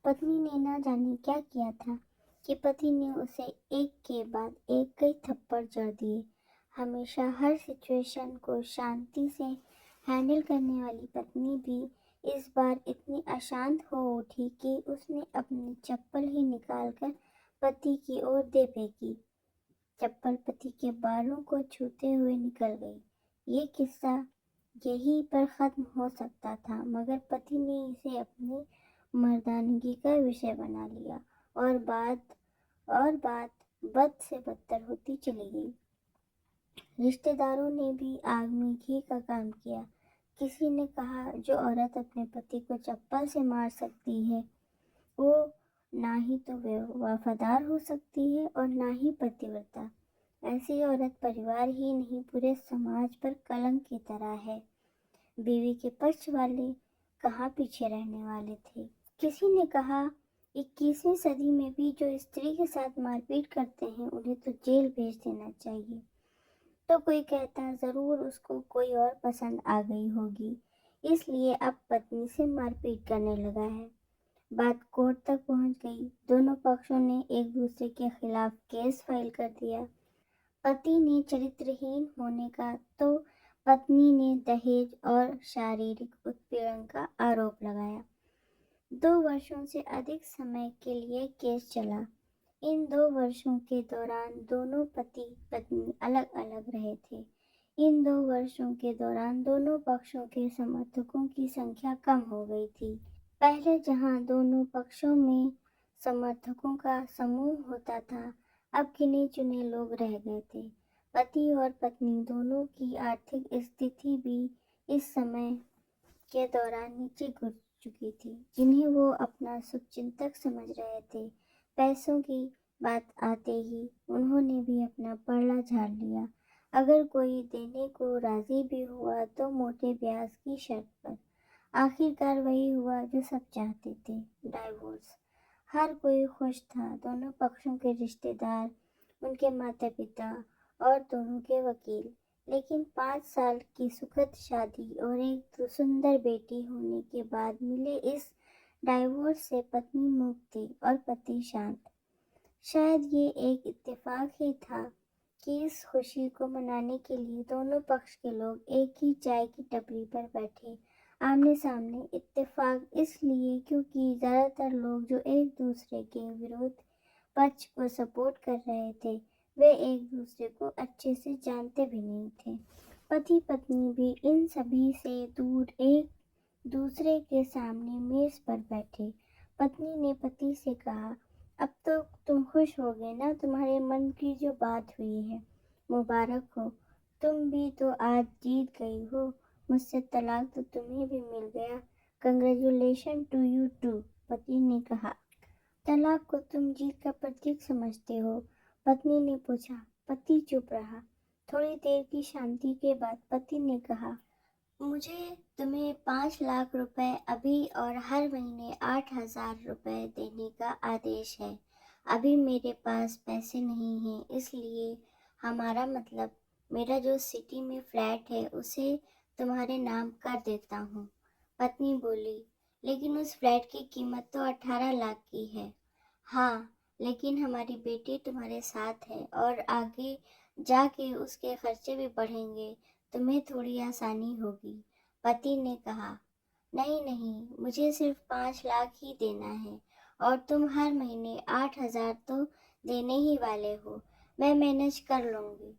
पत्नी ने ना जाने क्या किया था कि पति ने उसे एक के बाद एक कई थप्पड़ जड़ दिए। हमेशा हर सिचुएशन को शांति से हैंडल करने वाली पत्नी भी इस बार इतनी अशांत हो उठी कि उसने अपनी चप्पल ही निकालकर पति की ओर दे फेंकी। चप्पल पति के बालों को छूते हुए निकल गई। ये किस्सा यहीं पर खत्म हो सकता था, मगर पति ने इसे अपनी मर्दानगी का विषय बना लिया और बात बद से बदतर होती चली गई। रिश्तेदारों ने भी आग में घी का काम किया। किसी ने कहा, जो औरत अपने पति को चप्पल से मार सकती है वो ना ही तो वफादार हो सकती है और ना ही पतिव्रता। ऐसी औरत परिवार ही नहीं पूरे समाज पर कलंक की तरह है। बीवी के पक्ष वाले कहाँ पीछे रहने वाले थे। किसी ने कहा, 21वीं सदी में भी जो स्त्री के साथ मारपीट करते हैं उन्हें तो जेल भेज देना चाहिए। तो कोई कहता, जरूर उसको कोई और पसंद आ गई होगी, इसलिए अब पत्नी से मारपीट करने लगा है। बात कोर्ट तक पहुंच गई। दोनों पक्षों ने एक दूसरे के खिलाफ केस फाइल कर दिया। पति ने चरित्रहीन होने का तो पत्नी ने दहेज और शारीरिक उत्पीड़न का आरोप लगाया। 2 वर्षों से अधिक समय के लिए केस चला। इन 2 वर्षों के दौरान दोनों पति पत्नी अलग अलग रहे थे। इन 2 वर्षों के दौरान दोनों पक्षों के समर्थकों की संख्या कम हो गई थी। पहले जहां दोनों पक्षों में समर्थकों का समूह होता था, अब गिने चुने लोग रह गए थे। पति और पत्नी दोनों की आर्थिक स्थिति भी इस समय के दौरान नीचे गिर चुकी थी, जिन्हें वो अपना शुभचिंतक समझ रहे थे। पैसों की बात आते ही उन्होंने भी अपना पलड़ा झाड़ लिया। अगर कोई देने को राजी भी हुआ तो मोटे ब्याज की शर्त पर। आखिरकार वही हुआ जो सब चाहते थे, डाइवोर्स। हर कोई खुश था, दोनों पक्षों के रिश्तेदार, उनके माता पिता और दोनों के वकील। लेकिन 5 साल की सुखद शादी और एक सुंदर बेटी होने के बाद मिले इस डाइवोर्स से पत्नी मुक्त थी और पति शांत। शायद ये एक इत्तेफाक ही था कि इस खुशी को मनाने के लिए दोनों पक्ष के लोग एक ही चाय की टपरी पर बैठे आमने सामने। इत्तेफाक इसलिए क्योंकि ज्यादातर लोग जो एक दूसरे के विरोध पक्ष को सपोर्ट कर रहे थे वे एक दूसरे को अच्छे से जानते भी नहीं थे। पति पत्नी भी इन सभी से दूर एक दूसरे के सामने मेज पर बैठे। पत्नी ने पति से कहा, अब तो तुम खुश हो गए ना, तुम्हारे मन की जो बात हुई है, मुबारक हो, तुम भी तो आज जीत गई हो, मुझसे तलाक तो तुम्हें भी मिल गया, कंग्रेचुलेशन टू यू टू। पति ने कहा, तलाक को तुम जीत का प्रतीक समझते हो? पत्नी ने पूछा। पति चुप रहा। थोड़ी देर की शांति के बाद पति ने कहा, मुझे तुम्हें 5 लाख रुपए अभी और हर महीने 8,000 रुपए देने का आदेश है। अभी मेरे पास पैसे नहीं हैं, इसलिए हमारा मतलब मेरा जो सिटी में फ्लैट है उसे तुम्हारे नाम कर देता हूँ। पत्नी बोली, लेकिन उस फ्लैट की कीमत तो 18 लाख की है। हाँ, लेकिन हमारी बेटी तुम्हारे साथ है और आगे जाके उसके खर्चे भी बढ़ेंगे, तुम्हें थोड़ी आसानी होगी। पति ने कहा, नहीं नहीं, मुझे सिर्फ 5 लाख ही देना है और तुम हर महीने 8,000 तो देने ही वाले हो, मैं मैनेज कर लूँगी।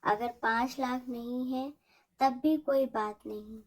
अगर 5 लाख नहीं है तब भी कोई बात नहीं।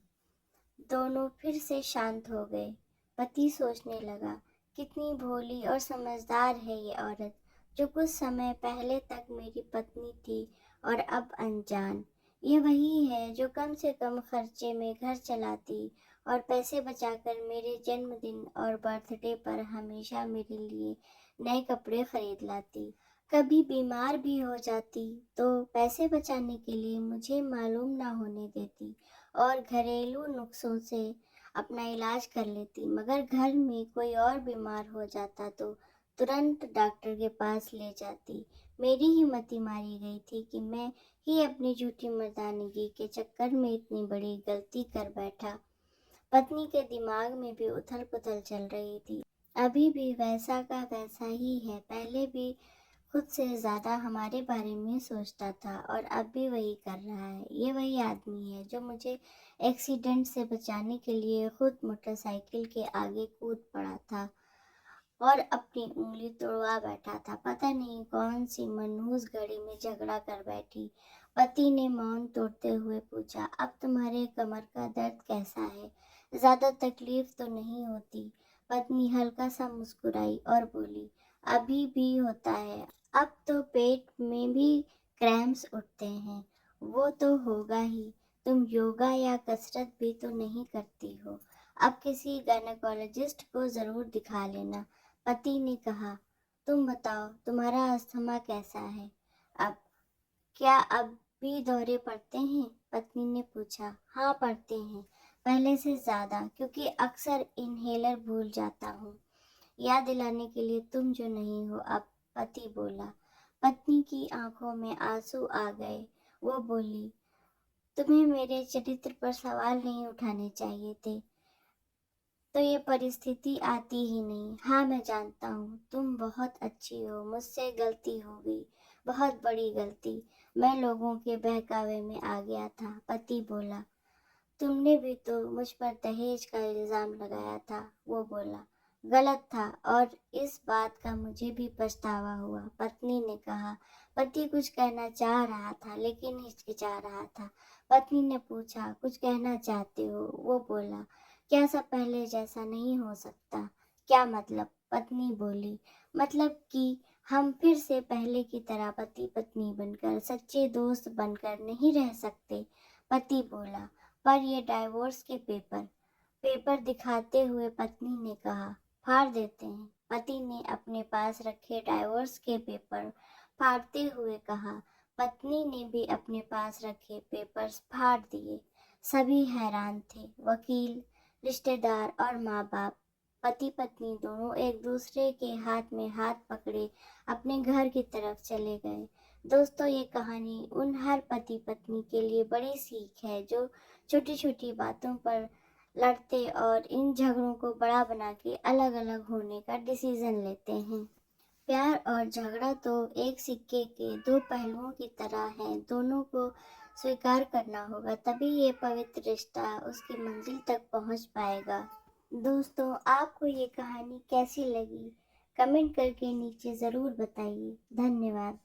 दोनों फिर से शांत हो गए। पति सोचने लगा, कितनी भोली और समझदार है ये औरत, जो कुछ समय पहले तक मेरी पत्नी थी और अब अनजान। ये वही है जो कम से कम खर्चे में घर चलाती और पैसे बचाकर मेरे जन्मदिन और बर्थडे पर हमेशा मेरे लिए नए कपड़े खरीद लाती। कभी बीमार भी हो जाती तो पैसे बचाने के लिए मुझे मालूम ना होने देती और घरेलू नुस्खों से अपना इलाज कर लेती। मगर घर में कोई और बीमार हो जाता तो तुरंत डॉक्टर के पास ले जाती। मेरी ही मति मारी गई थी कि मैं ही अपनी झूठी मर्दानगी के चक्कर में इतनी बड़ी गलती कर बैठा। पत्नी के दिमाग में भी उथल पुथल चल रही थी। अभी भी वैसा का वैसा ही है। पहले भी खुद से ज़्यादा हमारे बारे में सोचता था और अब भी वही कर रहा है। ये वही आदमी है जो मुझे एक्सीडेंट से बचाने के लिए खुद मोटरसाइकिल के आगे कूद पड़ा था और अपनी उंगली तोड़वा बैठा था। पता नहीं कौन सी मनहूस घड़ी में झगड़ा कर बैठी। पति ने मौन तोड़ते हुए पूछा, अब तुम्हारे कमर का दर्द कैसा है? ज्यादा तकलीफ तो नहीं होती? पत्नी हल्का सा मुस्कुराई और बोली, अभी भी होता है। अब तो पेट में भी क्रैम्प्स उठते हैं। वो तो होगा ही। तुम योगा या कसरत भी तो नहीं करती हो। अब किसी गायनेकोलॉजिस्ट को जरूर दिखा लेना। पति ने कहा, तुम बताओ तुम्हारा अस्थमा कैसा है? अब क्या अब भी दौरे पड़ते हैं? पत्नी ने पूछा। हाँ पड़ते हैं, पहले से ज्यादा, क्योंकि अक्सर इनहेलर भूल जाता हूँ। याद दिलाने के लिए तुम जो नहीं हो अब, पति बोला। पत्नी की आंखों में आंसू आ गए। वो बोली, तुम्हें मेरे चरित्र पर सवाल नहीं उठाने चाहिए थे, तो ये परिस्थिति आती ही नहीं। हाँ मैं जानता हूँ तुम बहुत अच्छी हो, मुझसे गलती हो गई, बहुत बड़ी गलती। मैं लोगों के बहकावे में आ गया था। पति बोला, तुमने भी तो मुझ पर दहेज का इल्जाम लगाया था। वो बोला, गलत था और इस बात का मुझे भी पछतावा हुआ। पत्नी ने कहा। पति कुछ कहना चाह रहा था लेकिन हिचकिचा रहा था। पत्नी ने पूछा, कुछ कहना चाहते हो? वो बोला, क्या सब पहले जैसा नहीं हो सकता? क्या मतलब? पत्नी बोली, मतलब कि हम फिर से पहले की तरह पति पत्नी बनकर, सच्चे दोस्त बनकर नहीं रह सकते? पति बोला, पर ये डाइवोर्स के पेपर दिखाते हुए पत्नी ने कहा, फाड़ देते हैं। पति ने अपने पास रखे डाइवोर्स के पेपर फाड़ते हुए कहा। पत्नी ने भी अपने पास रखे पेपर्स फाड़ दिए। सभी हैरान थे, वकील, रिश्तेदार और माँ बाप। पति पत्नी दोनों एक दूसरे के हाथ में हाथ पकड़े अपने घर की तरफ चले गए। दोस्तों, ये कहानी उन हर पति पत्नी के लिए बड़ी सीख है जो छोटी छोटी बातों पर लड़ते और इन झगड़ों को बड़ा बना के अलग अलग होने का डिसीजन लेते हैं। प्यार और झगड़ा तो एक सिक्के के दो पहलुओं की तरह हैं। दोनों को स्वीकार करना होगा, तभी ये पवित्र रिश्ता उसकी मंजिल तक पहुंच पाएगा। दोस्तों, आपको ये कहानी कैसी लगी? कमेंट करके नीचे ज़रूर बताइए। धन्यवाद।